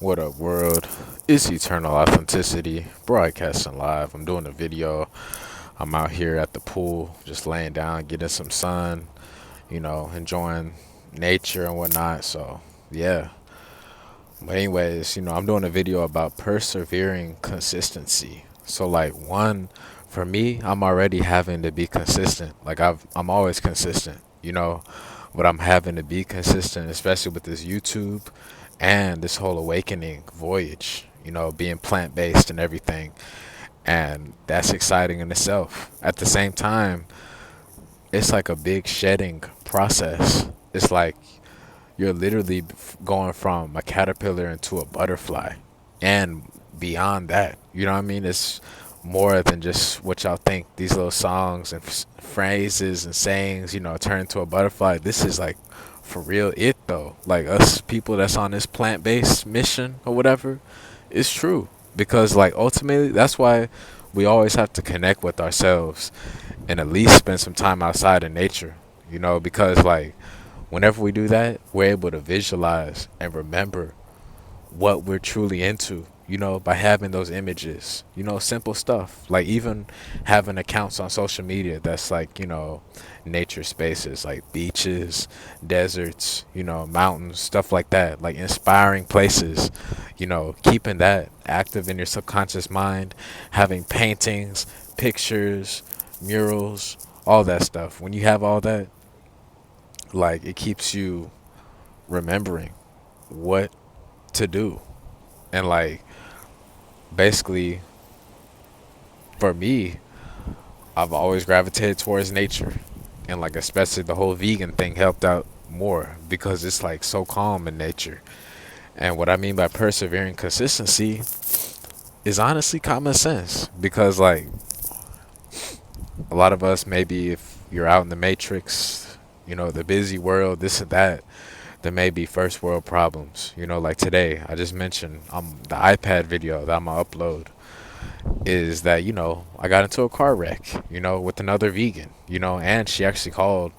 What up, world? It's Eternal Authenticity, broadcasting live. I'm doing a video. I'm out here at the pool, just laying down, getting some sun, enjoying nature and whatnot. So, yeah. But, anyways, I'm doing a video about persevering consistency. So, like, one, for me, I'm already having to be consistent. Like, I'm always consistent, but I'm having to be consistent, especially with this YouTube and this whole awakening voyage, being plant based and everything. And that's exciting in itself. At the same time, it's like a big shedding process. It's like you're literally going from a caterpillar into a butterfly and beyond that. You know what I mean? It's more than just what y'all think. These little songs and phrases and sayings, turn into a butterfly. This is like for real it though. Like us people that's on this plant-based mission or whatever, it's true. Because like ultimately that's why we always have to connect with ourselves and at least spend some time outside in nature. Because like whenever we do that, we're able to visualize and remember what we're truly into, by having those images, simple stuff. Like even having accounts on social media that's like, nature spaces like beaches, deserts, mountains, stuff like that, like inspiring places, keeping that active in your subconscious mind, having paintings, pictures, murals, all that stuff. When you have all that, like it keeps you remembering what to do. And like basically for me, I've always gravitated towards nature. And like especially the whole vegan thing helped out more because it's like so calm in nature. And what I mean by persevering consistency is honestly common sense because like a lot of us, maybe if you're out in the matrix, the busy world, this and that, there may be first world problems. Like today, I just mentioned the iPad video that I'm gonna upload is that, I got into a car wreck, with another vegan, and she actually called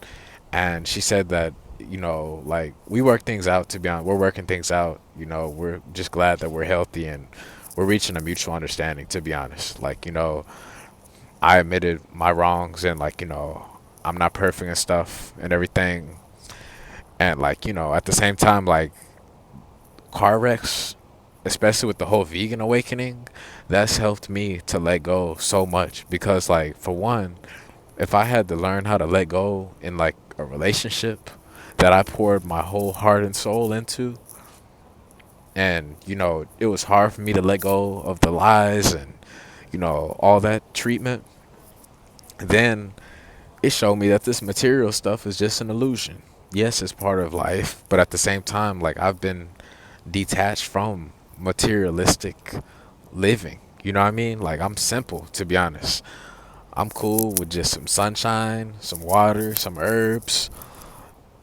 and she said that, like we work things out, to be honest. We're working things out, we're just glad that we're healthy and we're reaching a mutual understanding, to be honest. Like, I admitted my wrongs and like, I'm not perfect and stuff and everything. And like, at the same time, like car wrecks, especially with the whole vegan awakening, that's helped me to let go so much because like for one, if I had to learn how to let go in like a relationship that I poured my whole heart and soul into, and it was hard for me to let go of the lies and all that treatment, then it showed me that this material stuff is just an illusion. Yes, it's part of life, but at the same time, like I've been detached from materialistic living. You know what I mean? Like I'm simple, to be honest. I'm cool with just some sunshine, some water, some herbs,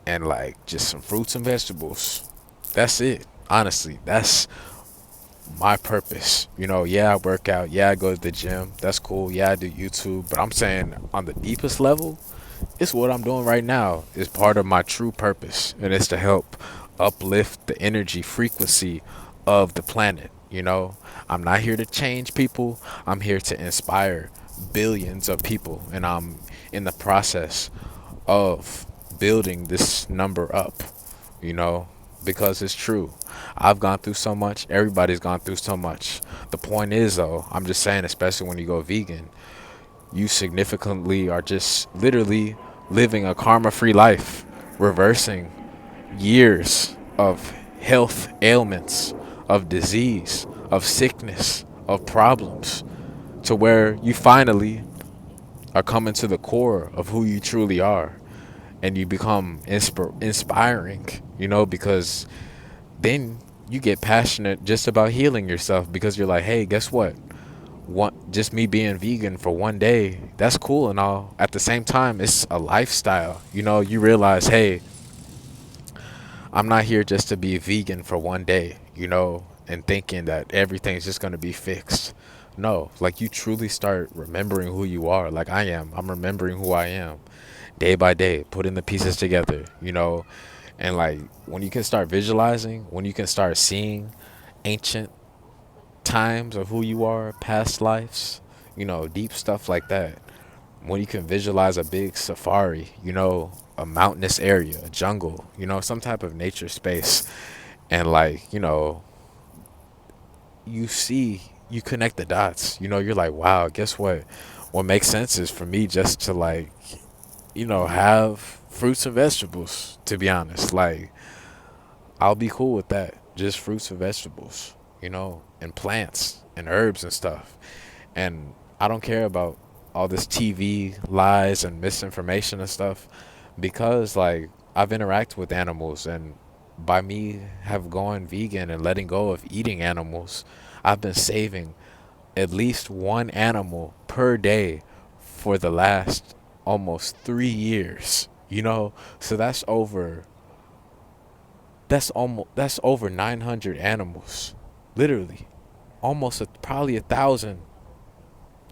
and like just some fruits and vegetables. That's it. Honestly, that's my purpose. Yeah, I work out. Yeah, I go to the gym. That's cool. Yeah, I do YouTube. But I'm saying on the deepest level, it's what I'm doing right now is part of my true purpose, and it's to help uplift the energy frequency of the planet. I'm not here to change people. I'm here to inspire billions of people, and I'm in the process of building this number up, you know, because it's true. I've gone through so much. Everybody's gone through so much. The point is, though, I'm just saying, especially when you go vegan, you significantly are just literally living a karma free life, reversing years of health ailments, of disease, of sickness, of problems, to where you finally are coming to the core of who you truly are, and you become inspiring, because then you get passionate just about healing yourself because you're like, hey, guess what? Just me being vegan for one day, that's cool and all. At the same time, it's a lifestyle. You realize, hey, I'm not here just to be vegan for one day, and thinking that everything's just going to be fixed. No, like you truly start remembering who you are. Like I am. I'm remembering who I am day by day, putting the pieces together, and like when you can start visualizing, when you can start seeing ancient times of who you are, past lives, deep stuff like that. When you can visualize a big safari, a mountainous area, a jungle, some type of nature space, and like, you see, you connect the dots, you're like, wow, guess what? What makes sense is for me just to like, have fruits and vegetables, to be honest. Like, I'll be cool with that. Just fruits and vegetables, and plants and herbs and stuff. And I don't care about all this TV lies and misinformation and stuff because, like, I've interacted with animals, and by me have gone vegan and letting go of eating animals, I've been saving at least one animal per day for the last almost 3 years. So that's over 900 animals, literally, almost probably 1,000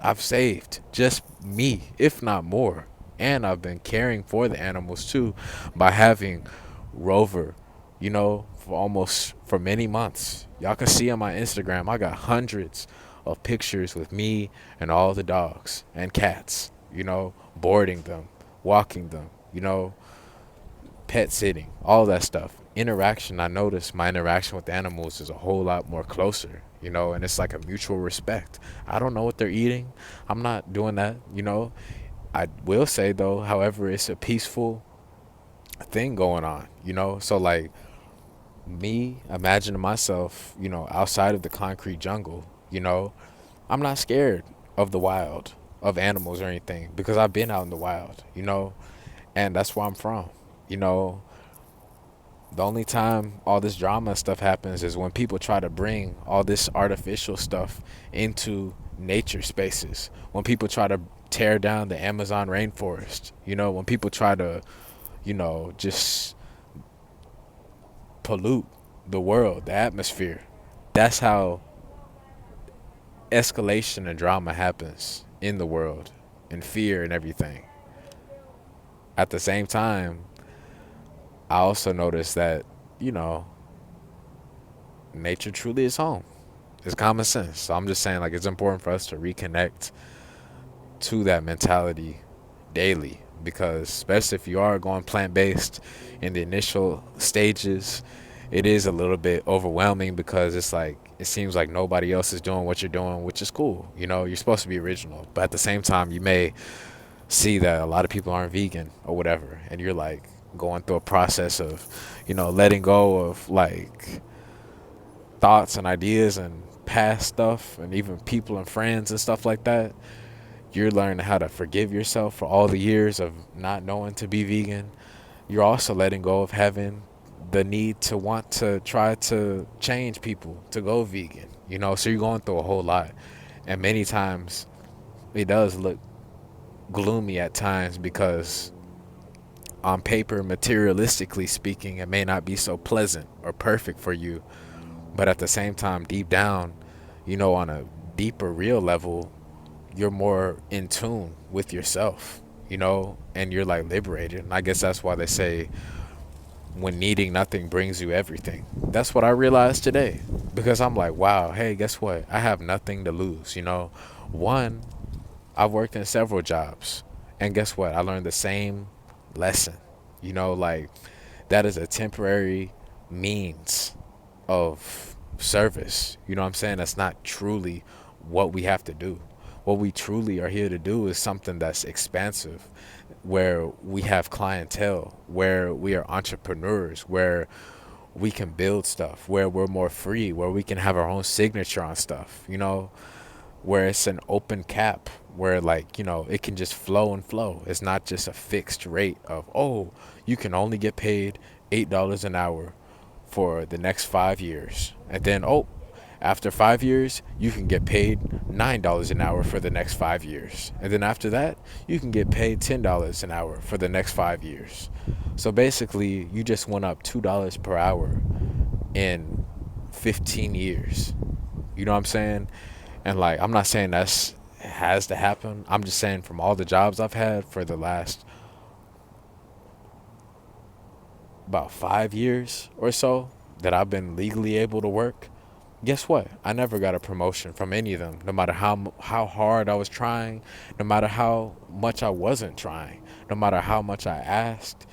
I've saved, just me, if not more. And I've been caring for the animals too by having Rover, for many months. Y'all can see on my Instagram, I got hundreds of pictures with me and all the dogs and cats, boarding them, walking them, pet sitting, all that stuff. Interaction, I notice my interaction with animals is a whole lot more closer, and it's like a mutual respect. I don't know what they're eating. I'm not doing that, I will say though, however, it's a peaceful thing going on, So like me imagining myself, outside of the concrete jungle, I'm not scared of the wild, of animals or anything, because I've been out in the wild, and that's where I'm from, you know. The only time all this drama and stuff happens is when people try to bring all this artificial stuff into nature spaces. When people try to tear down the Amazon rainforest, when people try to, just pollute the world, the atmosphere. That's how escalation and drama happens in the world, and fear and everything. At the same time, I also noticed that, you know, nature truly is home. It's common sense. So I'm just saying, like, it's important for us to reconnect to that mentality daily, because especially if you are going plant-based in the initial stages, it is a little bit overwhelming because it's like it seems like nobody else is doing what you're doing, which is cool. You're supposed to be original, but at the same time, you may see that a lot of people aren't vegan or whatever, and you're like going through a process of, letting go of like thoughts and ideas and past stuff and even people and friends and stuff like that. You're learning how to forgive yourself for all the years of not knowing to be vegan. You're also letting go of having the need to want to try to change people to go vegan, so you're going through a whole lot. And many times it does look gloomy at times because on paper, materialistically speaking, it may not be so pleasant or perfect for you. But at the same time, deep down, on a deeper, real level, you're more in tune with yourself, and you're like liberated. And I guess that's why they say when needing nothing brings you everything. That's what I realized today, because I'm like, wow, hey, guess what? I have nothing to lose, One, I've worked in several jobs, and guess what? I learned the same lesson, like that is a temporary means of service. You know what I'm saying? That's not truly what we have to do. What we truly are here to do is something that's expansive, where we have clientele, where we are entrepreneurs, where we can build stuff, where we're more free, where we can have our own signature on stuff, where it's an open cap, where like, it can just flow and flow. It's not just a fixed rate of, oh, you can only get paid $8 an hour for the next 5 years. And then, oh, after 5 years, you can get paid $9 an hour for the next 5 years. And then after that, you can get paid $10 an hour for the next 5 years. So basically, you just went up $2 per hour in 15 years. You know what I'm saying? And like, I'm not saying that's has to happen. I'm just saying from all the jobs I've had for the last about 5 years or so that I've been legally able to work, guess what? I never got a promotion from any of them, no matter how hard I was trying, no matter how much I wasn't trying, no matter how much I asked.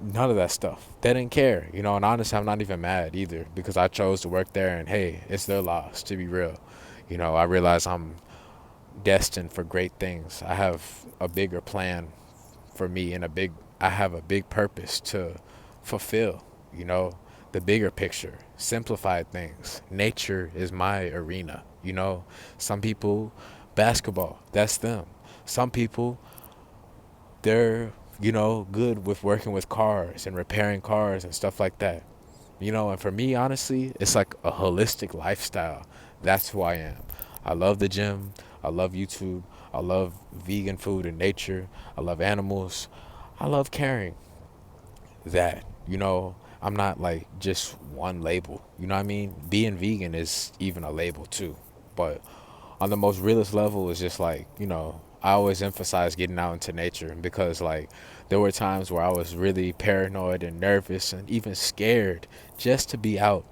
None of that stuff. They didn't care, and honestly, I'm not even mad either because I chose to work there, and hey, it's their loss, to be real. I realize I'm destined for great things. I have a bigger plan for me and I have a big purpose to fulfill, you know, the bigger picture, simplified things. Nature is my arena, Some people, basketball, that's them. Some people, they're, good with working with cars and repairing cars and stuff like that. And for me, honestly, it's like a holistic lifestyle. That's who I am. I love the gym. I love YouTube. I love vegan food and nature. I love animals. I love caring that, I'm not like just one label. You know what I mean? Being vegan is even a label too. But on the most realist level, it's just like, I always emphasize getting out into nature because like there were times where I was really paranoid and nervous and even scared just to be out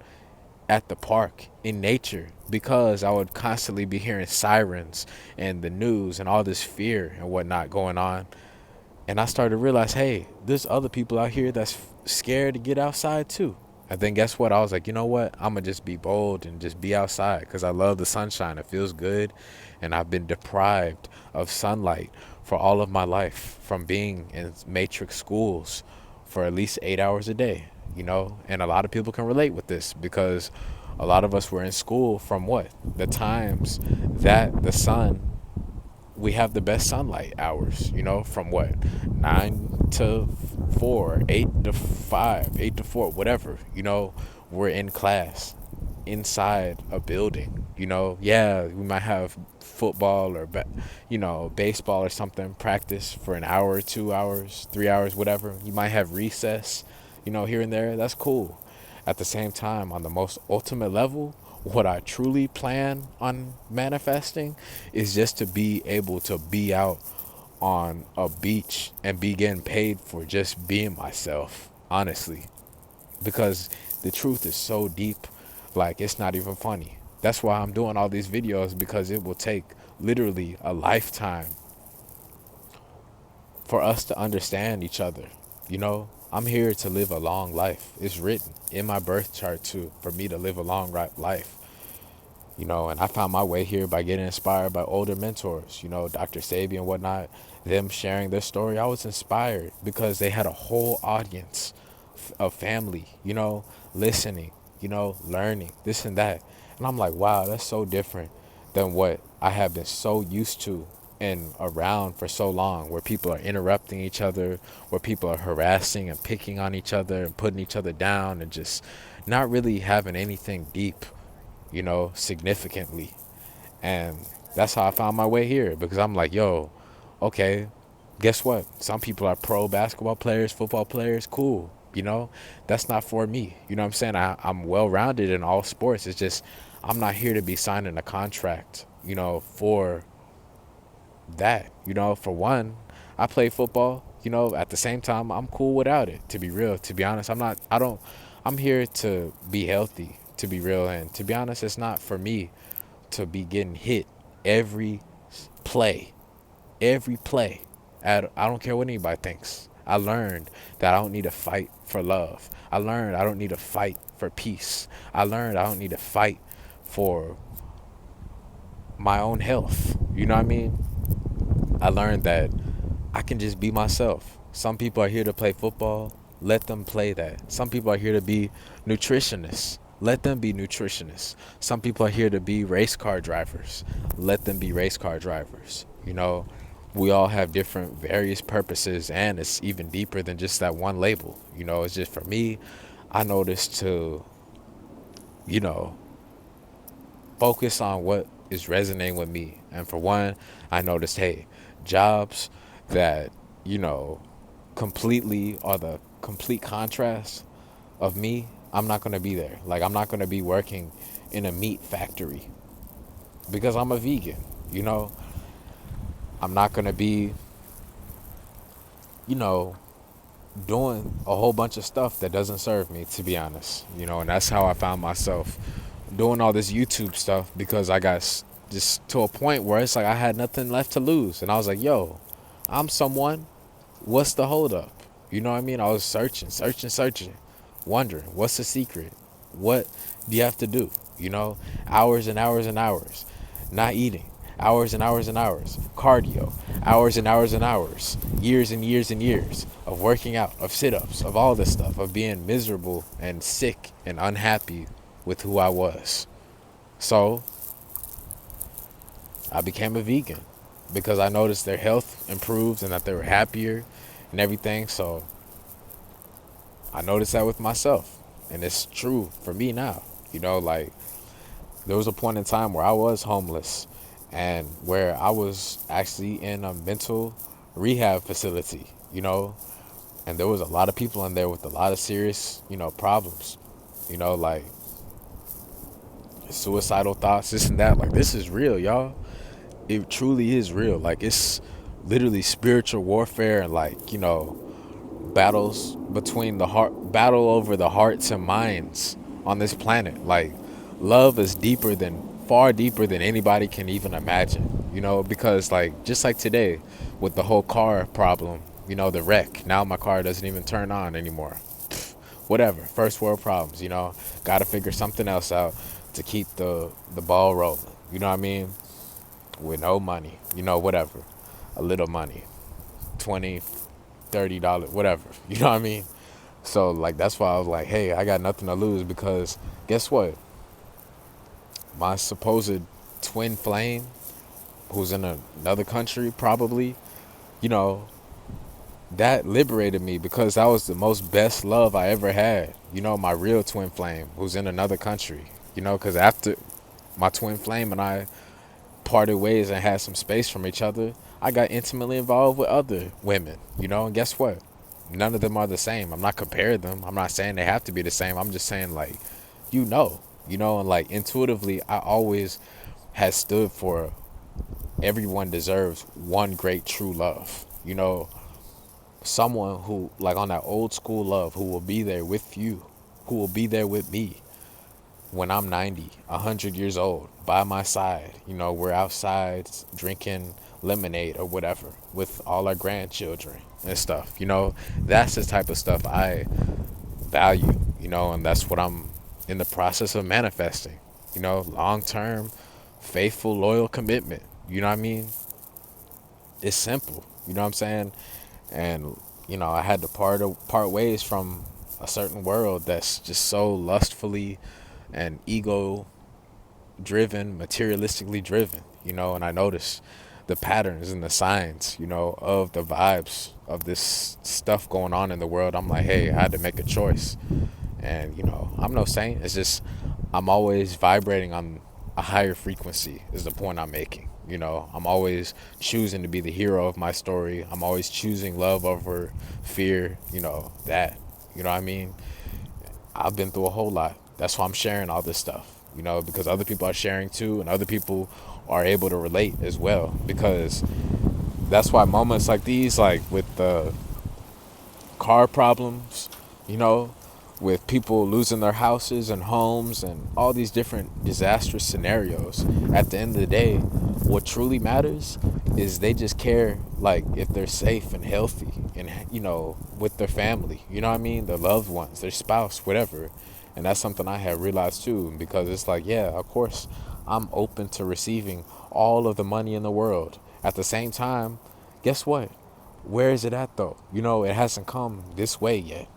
at the park in nature because I would constantly be hearing sirens and the news and all this fear and whatnot going on. And I started to realize, hey, there's other people out here that's scared to get outside too. And then guess what? I was like, you know what? I'm going to just be bold and just be outside because I love the sunshine. It feels good. And I've been deprived of sunlight for all of my life from being in matrix schools for at least 8 hours a day, And a lot of people can relate with this because a lot of us were in school from what? The times that the sun we have the best sunlight hours, from what? 9 to 4, 8 to 5, 8 to 4, whatever, we're in class inside a building, yeah, we might have football or, baseball or something, practice for an hour, 2 hours, 3 hours, whatever. You might have recess, here and there. That's cool. At the same time, on the most ultimate level, what I truly plan on manifesting is just to be able to be out on a beach and be getting paid for just being myself, honestly. Because the truth is so deep, like it's not even funny. That's why I'm doing all these videos because it will take literally a lifetime for us to understand each other. I'm here to live a long life. It's written in my birth chart too, for me to live a long life. And I found my way here by getting inspired by older mentors, Dr. Sabi and whatnot, them sharing their story. I was inspired because they had a whole audience of family, listening, learning, this and that. And I'm like, wow, that's so different than what I have been so used to and around for so long, where people are interrupting each other, where people are harassing and picking on each other and putting each other down and just not really having anything deep, significantly. And that's how I found my way here because I'm like, yo, okay, guess what? Some people are pro basketball players, football players, cool. That's not for me. You know what I'm saying? I'm well rounded in all sports. It's just I'm not here to be signing a contract, for that. For one, I play football, at the same time, I'm cool without it, to be real. To be honest, I'm here to be healthy, to be real. And to be honest, it's not for me to be getting hit every play, every play. I don't care what anybody thinks. I learned that I don't need to fight for love. I learned I don't need to fight for peace. I learned I don't need to fight for my own health. You know what I mean? I learned that I can just be myself. Some people are here to play football. Let them play that. Some people are here to be nutritionists. Let them be nutritionists. Some people are here to be race car drivers. Let them be race car drivers. We all have different various purposes, and it's even deeper than just that one label. It's just for me, I noticed to, you know, focus on what is resonating with me. And for one, I noticed, hey, jobs that, completely are the complete contrast of me, I'm not going to be there. Like, I'm not going to be working in a meat factory because I'm a vegan, I'm not going to be, doing a whole bunch of stuff that doesn't serve me, to be honest, and that's how I found myself doing all this YouTube stuff because I got just to a point where it's like I had nothing left to lose, and I was like, yo, I'm someone. What's the holdup? You know what I mean? I was searching, wondering what's the secret. What do you have to do? You know, hours and hours and hours, not eating, hours and hours and hours, cardio, hours and hours and hours, years and years and years of working out, of sit-ups, of all this stuff, of being miserable and sick and unhappy with who I was. So I became a vegan because I noticed their health improved and that they were happier and everything. So I noticed that with myself, and it's true for me now. You know, like there was a point in time where I was homeless and where I was actually in a mental rehab facility, you know, and there was a lot of people in there with a lot of serious, problems, like suicidal thoughts, this and that. Like, this is real, y'all. It truly is real. Like, it's literally spiritual warfare and, like, battles between battle over the hearts and minds on this planet. Like, love is far deeper than anybody can even imagine, because, like, just like today with the whole car problem, the wreck. Now my car doesn't even turn on anymore. Whatever, first world problems, gotta figure something else out to keep the ball rolling, you know what I mean? With no money, whatever, a little money, 20, $30, whatever, you know what I mean? So, like, that's why I was like, hey, I got nothing to lose, because guess what? My supposed twin flame, who's in another country probably, you know, that liberated me, because that was the most best love I ever had. My real twin flame, who's in another country, because after my twin flame and I parted ways and had some space from each other, I got intimately involved with other women, and guess what? None of them are the same. I'm not comparing them. I'm not saying they have to be the same. I'm just saying, like, and like intuitively, I always has stood for everyone deserves one great true love. Someone who, like, on that old school love, who will be there with you, who will be there with me when I'm 90, 100 years old, by my side. We're outside drinking lemonade or whatever with all our grandchildren and stuff. That's the type of stuff I value, and that's what I'm in the process of manifesting. Long-term, faithful, loyal commitment. You know what I mean? It's simple. You know what I'm saying? And, I had to part ways from a certain world that's just so lustfully and ego driven, materialistically driven, and I noticed the patterns and the signs, of the vibes of this stuff going on in the world. I'm like, hey, I had to make a choice. And, I'm no saint. It's just, I'm always vibrating on a higher frequency is the point I'm making. I'm always choosing to be the hero of my story. I'm always choosing love over fear, that, you know what I mean? I've been through a whole lot. That's why I'm sharing all this stuff, because other people are sharing too, and other people are able to relate as well. Because that's why moments like these, like with the car problems, with people losing their houses and homes and all these different disastrous scenarios, at the end of the day, what truly matters is they just care, like, if they're safe and healthy and, with their family, you know what I mean? Their loved ones, their spouse, whatever. And that's something I have realized too, because it's like, yeah, of course, I'm open to receiving all of the money in the world. At the same time, guess what? Where is it at though? It hasn't come this way yet,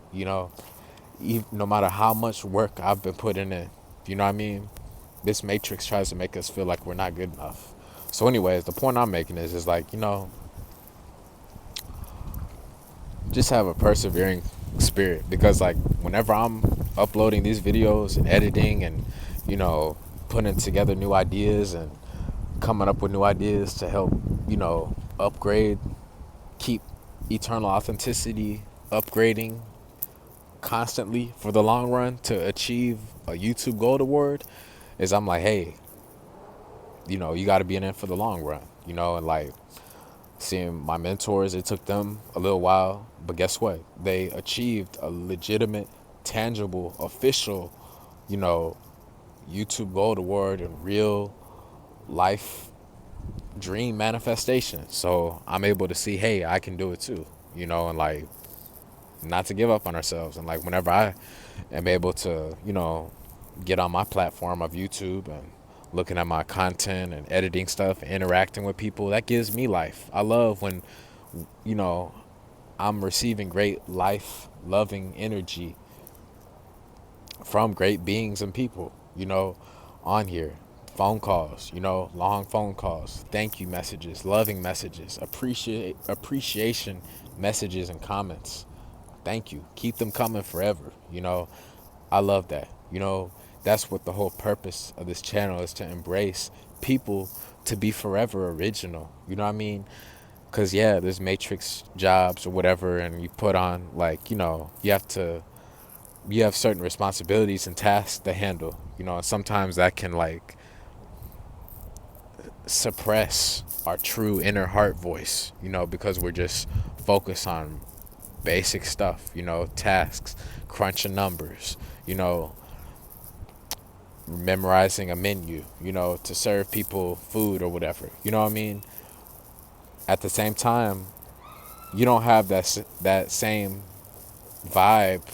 no matter how much work I've been putting in, you know what I mean? This matrix tries to make us feel like we're not good enough. So anyways, the point I'm making is like, just have a persevering spirit, because, like, whenever I'm uploading these videos and editing and, putting together new ideas and coming up with new ideas to help, upgrade, keep eternal authenticity upgrading constantly for the long run to achieve a YouTube Gold Award, is I'm like, hey, you got to be in it for the long run, and, like, seeing my mentors, it took them a little while, but guess what? They achieved a legitimate, tangible, official, YouTube Gold Award in real life dream manifestation. So I'm able to see, hey, I can do it too, and like not to give up on ourselves. And like whenever I am able to, get on my platform of YouTube and looking at my content and editing stuff, interacting with people, that gives me life. I love when, you know, I'm receiving great life loving energy from great beings and people, on here. Phone calls, long phone calls, thank you messages, loving messages, appreciation messages and comments. Thank you. Keep them coming forever. I love that. That's what the whole purpose of this channel is, to embrace people to be forever original. You know what I mean? Because, yeah, there's matrix jobs or whatever, and you put on, like, you have certain responsibilities and tasks to handle, and sometimes that can, like, suppress our true inner heart voice, because we're just focused on basic stuff, tasks, crunching numbers, memorizing a menu, to serve people food or whatever. You know what I mean? At the same time, you don't have that same vibe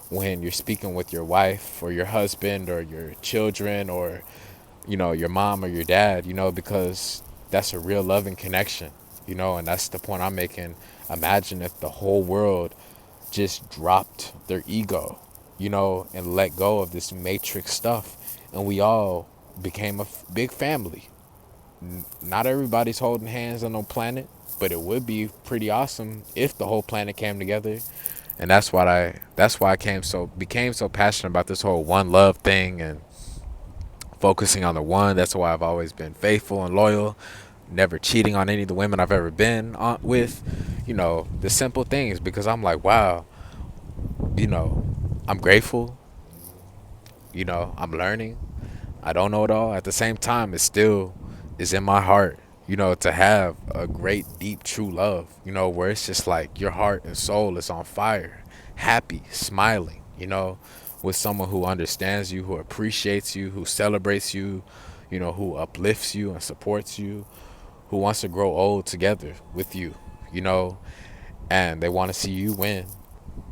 when you're speaking with your wife or your husband or your children or, your mom or your dad, because that's a real loving connection, and that's the point I'm making. Imagine if the whole world just dropped their ego, and let go of this matrix stuff, and we all became a big family. Not everybody's holding hands on no planet, but it would be pretty awesome if the whole planet came together. And that's why I became so passionate about this whole one love thing and focusing on the one. That's why I've always been faithful and loyal, never cheating on any of the women I've ever been with. The simple things, because I'm like, wow, you know, I'm grateful. I'm learning. I don't know it all. At the same time, it still is in my heart, to have a great, deep, true love, where it's just like your heart and soul is on fire, happy, smiling, with someone who understands you, who appreciates you, who celebrates you, who uplifts you and supports you, who wants to grow old together with you, and they want to see you win.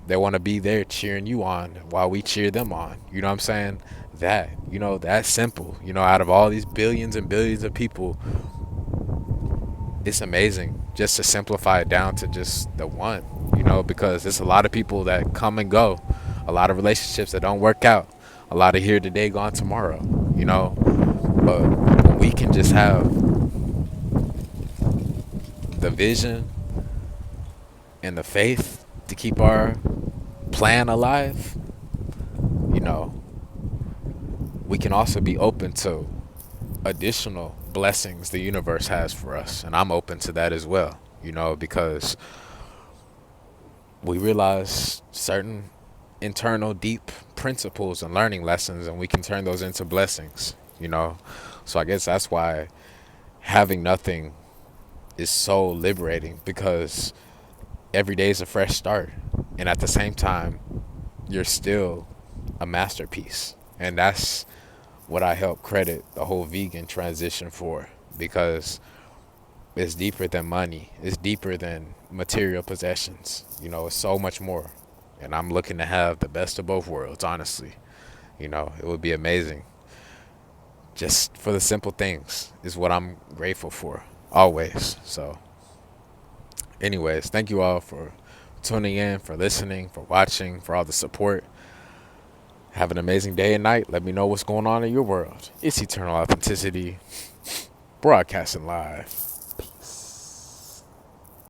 They want to be there cheering you on while we cheer them on. You know what I'm saying? That's simple. Out of all these billions and billions of people, it's amazing just to simplify it down to just the one, because there's a lot of people that come and go, a lot of relationships that don't work out, a lot of here today, gone tomorrow, But when we can just have the vision and the faith to keep our plan alive, we can also be open to additional blessings the universe has for us. And I'm open to that as well, because we realize certain internal deep principles and learning lessons, and we can turn those into blessings, So I guess that's why having nothing is so liberating, because every day is a fresh start. And at the same time, you're still a masterpiece. And that's what I help credit the whole vegan transition for, because it's deeper than money. It's deeper than material possessions. It's so much more. And I'm looking to have the best of both worlds, honestly. It would be amazing. Just for the simple things is what I'm grateful for, always. So, anyways, thank you all for tuning in, for listening, for watching, for all the support. Have an amazing day and night. Let me know what's going on in your world. It's Eternal Authenticity, broadcasting live.